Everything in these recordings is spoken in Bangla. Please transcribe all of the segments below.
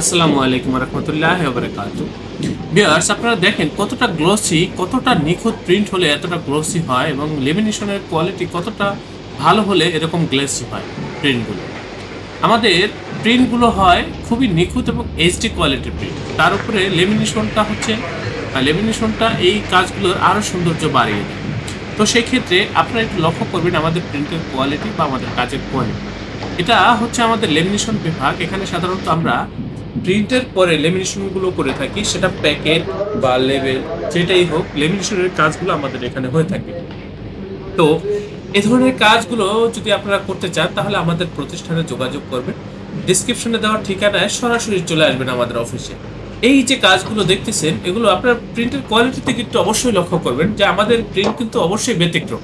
আসসালামু আলাইকুম রহমতুল্লাহ বারাকাতু। ভিউয়ার্স, আপনারা দেখেন কতটা গ্লসি, কতটা নিখুঁত প্রিন্ট হলে এতটা গ্লসি হয় এবং লেমিনেশনের কোয়ালিটি কতটা ভালো হলে এরকম গ্লেসি হয় প্রিন্টগুলো। আমাদের প্রিন্টগুলো হয় খুবই নিখুঁত এবং এইচডি কোয়ালিটির প্রিন্ট, তার উপরে লেমিনেশনটা হচ্ছে লেমিনেশনটা এই কাজগুলোর আরও সৌন্দর্য বাড়িয়ে দেয়। তো সেই ক্ষেত্রে আপনারা একটু লক্ষ্য করবেন আমাদের প্রিন্টের কোয়ালিটি বা আমাদের কাজের কোয়ালিটি। এটা হচ্ছে আমাদের লেমিনেশন বিভাগ। এখানে সাধারণত আমরা প্রিন্টের পরে লেমিনেশনগুলো করে থাকি, সেটা প্যাকেট বা লেবেল যেটাই হোক, লেমিনেশনের কাজগুলো আমাদের এখানে হয়ে থাকে। তো এ ধরনের কাজগুলো যদি আপনারা করতে চান তাহলে আমাদের প্রতিষ্ঠানে যোগাযোগ করবেন। ডিসক্রিপশনে দেওয়া ঠিকানায় সরাসরি চলে আসবেন আমাদের অফিসে। এই যে কাজগুলো দেখতেছেন এগুলো আপনার প্রিন্টের কোয়ালিটিতে কিন্তু অবশ্যই লক্ষ্য করবেন যে আমাদের প্রিন্ট কিন্তু অবশ্যই ব্যতিক্রম।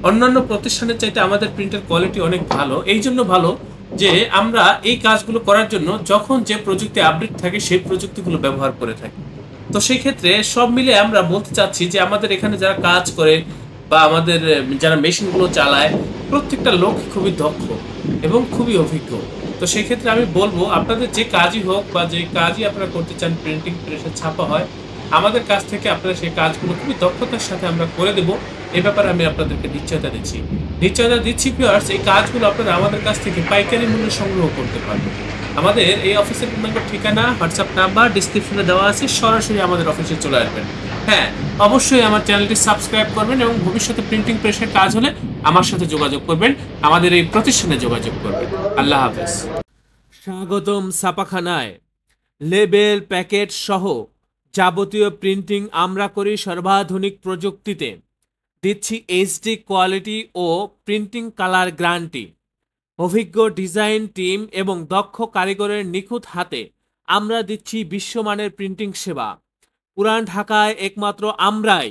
অন্যান্য প্রতিষ্ঠানের চাইতে আমাদের প্রিন্টের কোয়ালিটি অনেক ভালো। এই জন্য ভালো যে আমরা এই কাজগুলো করার জন্য যখন যে প্রযুক্তি আপডেট থাকে সেই প্রযুক্তিগুলো ব্যবহার করে থাকি। তো সেই ক্ষেত্রে সব মিলে আমরা বলতে চাচ্ছি যে আমাদের এখানে যারা কাজ করে বা আমাদের যারা মেশিনগুলো চালায়, প্রত্যেকটা লোক খুবই দক্ষ এবং খুবই অভিজ্ঞ। তো সেই ক্ষেত্রে আমি বলবো আপনাদের যে কাজই হোক বা যে কাজই আপনারা করতে চান, প্রিন্টিং প্রেসে ছাপা হয়, আমাদের কাছ থেকে আপনারা সেই কাজগুলো খুবই দক্ষতার সাথে আমরা করে দেব। এ ব্যাপারে আমি আপনাদেরকে নিশ্চয়তা দিচ্ছি। নিশ্চয়তা দিচ্ছি ভিউয়ার্স, এই কাজগুলো আপনারা আমাদের কাছ থেকে পাইকারি মূল্যে সংগ্রহ করতে পারবেন। আমাদের এই অফিসের নম্বর, ঠিকানা, হোয়াটসঅ্যাপ নাম্বার ডিসক্রিপশনে দেওয়া আছে, সরাসরি আমাদের অফিসে চলে আসবেন। হ্যাঁ, অবশ্যই আমার চ্যানেলটি সাবস্ক্রাইব করবেন এবং ভবিষ্যতে প্রিন্টিং প্রেসের কাজ হলে আমার সাথে যোগাযোগ করবেন, আমাদের এই প্রতিষ্ঠানে যোগাযোগ করবেন। আল্লাহ হাফেজ। স্বাগতম ছাপাখানায়। লেবেল, প্যাকেট সহ যাবতীয় প্রিন্টিং আমরা করি সর্বাধুনিক প্রযুক্তিতে। দিচ্ছি এইচডি কোয়ালিটি ও প্রিন্টিং কালার গ্যারান্টি। অভিজ্ঞ ডিজাইন টিম এবং দক্ষ কারিগরের নিখুঁত হাতে আমরা দিচ্ছি বিশ্বমানের প্রিন্টিং সেবা। পুরান ঢাকায় একমাত্র আমরাই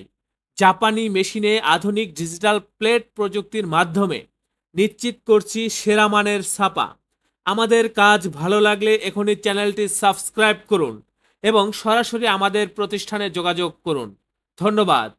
জাপানি মেশিনে আধুনিক ডিজিটাল প্লেট প্রযুক্তির মাধ্যমে নিশ্চিত করছি সেরা মানের ছাপা। আমাদের কাজ ভালো লাগলে এখনই চ্যানেলটি সাবস্ক্রাইব করুন এবং সরাসরি আমাদের প্রতিষ্ঠানে যোগাযোগ করুন। ধন্যবাদ।